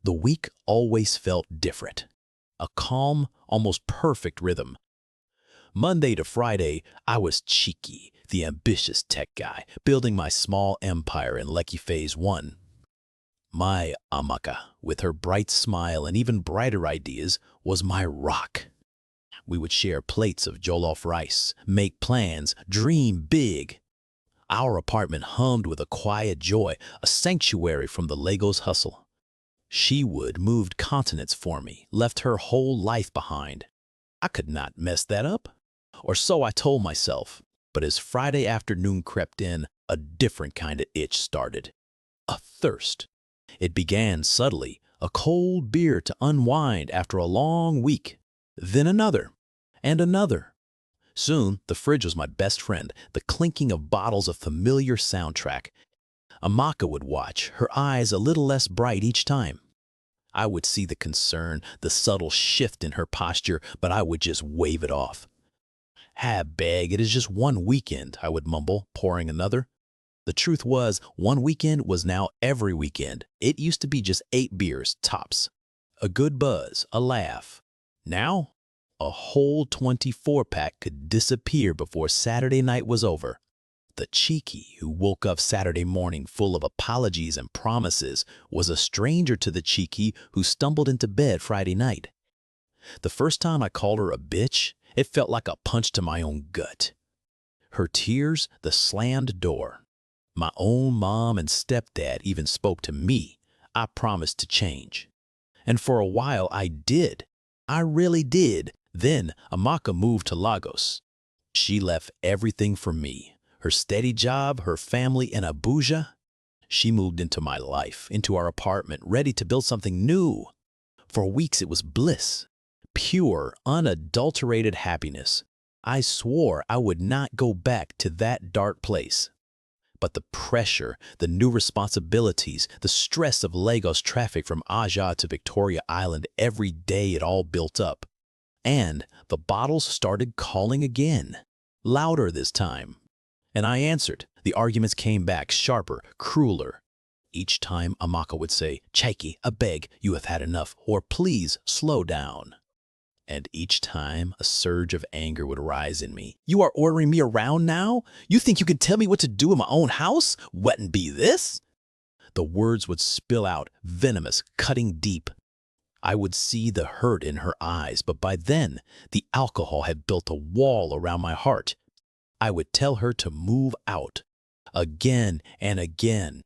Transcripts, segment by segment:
The week always felt different. A calm, almost perfect rhythm. Monday to Friday, I was Chike, the ambitious tech guy, building my small empire in Lekki Phase 1. My Amaka, with her bright smile and even brighter ideas, was my rock. We would share plates of jollof rice, make plans, dream big. Our apartment hummed with a quiet joy, a sanctuary from the Lagos hustle. She would moved continents for me, left her whole life behind. I could not mess that up. Or so I told myself. But as Friday afternoon crept in, a different kind of itch started. A thirst. It began subtly, a cold beer to unwind after a long week. Then another, and another. Soon, the fridge was my best friend, the clinking of bottles a familiar soundtrack. Amaka would watch, her eyes a little less bright each time. I would see the concern, the subtle shift in her posture, but I would just wave it off. Beg, it is just one weekend, I would mumble, pouring another. The truth was, one weekend was now every weekend. It used to be just 8 beers, tops. A good buzz, a laugh. Now, a whole 24-pack could disappear before Saturday night was over. The Chike who woke up Saturday morning full of apologies and promises was a stranger to the Chike who stumbled into bed Friday night. The first time I called her a bitch, it felt like a punch to my own gut. Her tears, the slammed door. My own mom and stepdad even spoke to me. I promised to change. And for a while I did. I really did. Then Amaka moved to Lagos. She left everything for me. Her steady job, her family in Abuja. She moved into my life, into our apartment, ready to build something new. For weeks it was bliss. Pure, unadulterated happiness. I swore I would not go back to that dark place. But the pressure, the new responsibilities, the stress of Lagos traffic from Aja to Victoria Island every day it all built up. And the bottles started calling again, louder this time. And I answered. The arguments came back sharper, crueler. Each time Amaka would say, "Chike, I beg, you have had enough," or "Please, slow down." And each time a surge of anger would rise in me. "You are ordering me around now? You think you can tell me what to do in my own house? Wouldn't be this?" The words would spill out, venomous, cutting deep. I would see the hurt in her eyes, but by then, the alcohol had built a wall around my heart. I would tell her to move out, again and again.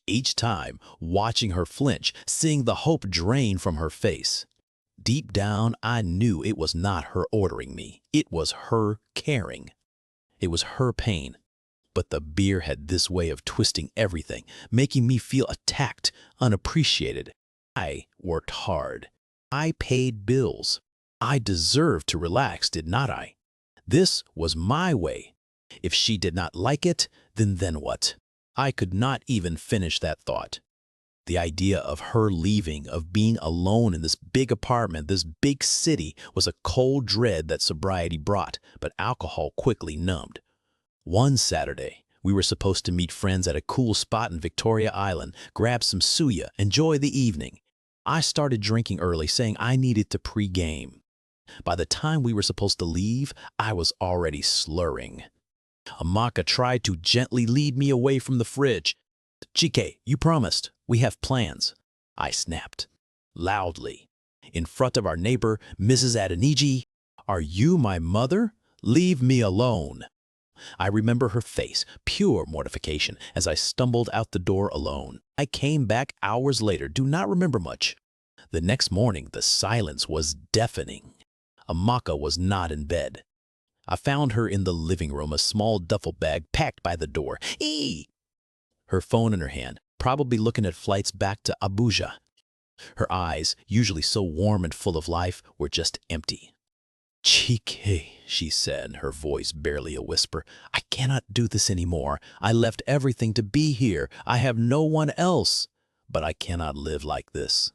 Each time, watching her flinch, seeing the hope drain from her face. Deep down, I knew it was not her ordering me. It was her caring. It was her pain. But the beer had this way of twisting everything, making me feel attacked, unappreciated. I worked hard. I paid bills. I deserved to relax, did not I? This was my way. If she did not like it, then what? I could not even finish that thought. The idea of her leaving, of being alone in this big apartment, this big city, was a cold dread that sobriety brought, but alcohol quickly numbed. One Saturday, we were supposed to meet friends at a cool spot in Victoria Island, grab some suya, enjoy the evening. I started drinking early, saying I needed to pre-game. By the time we were supposed to leave, I was already slurring. Amaka tried to gently lead me away from the fridge. "Chike, you promised. We have plans." I snapped. Loudly. In front of our neighbor, Mrs. Adeniji. "Are you my mother? Leave me alone." I remember her face, pure mortification, as I stumbled out the door alone. I came back hours later, do not remember much. The next morning, the silence was deafening. Amaka was not in bed. I found her in the living room, a small duffel bag packed by the door. Her phone in her hand, probably looking at flights back to Abuja. Her eyes, usually so warm and full of life, were just empty. "Chike," she said, her voice barely a whisper, "I cannot do this anymore. I left everything to be here. I have no one else. But I cannot live like this."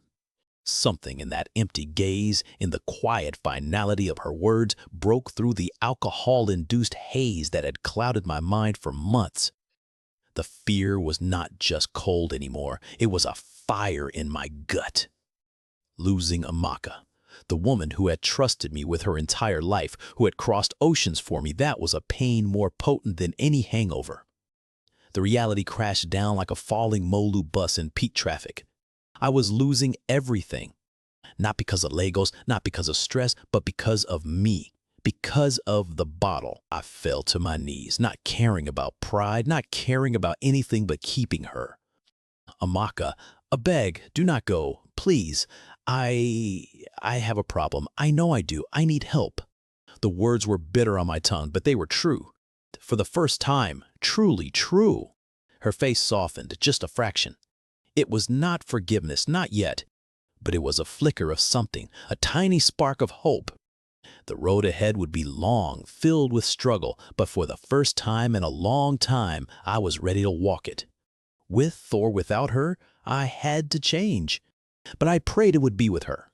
Something in that empty gaze, in the quiet finality of her words, broke through the alcohol-induced haze that had clouded my mind for months. The fear was not just cold anymore. It was a fire in my gut. Losing Amaka, the woman who had trusted me with her entire life, who had crossed oceans for me, that was a pain more potent than any hangover. The reality crashed down like a falling Molu bus in peak traffic. I was losing everything. Not because of Legos, not because of stress, but because of me. Because of the bottle. I fell to my knees, not caring about pride, not caring about anything but keeping her. Amaka, a beg, do not go, please. I have a problem. I know I do. I need help. The words were bitter on my tongue, but they were true. For the first time, truly true. Her face softened, just a fraction. It was not forgiveness, not yet. But it was a flicker of something, a tiny spark of hope. The road ahead would be long, filled with struggle, but for the first time in a long time, I was ready to walk it. With or without her, I had to change. But I prayed it would be with her.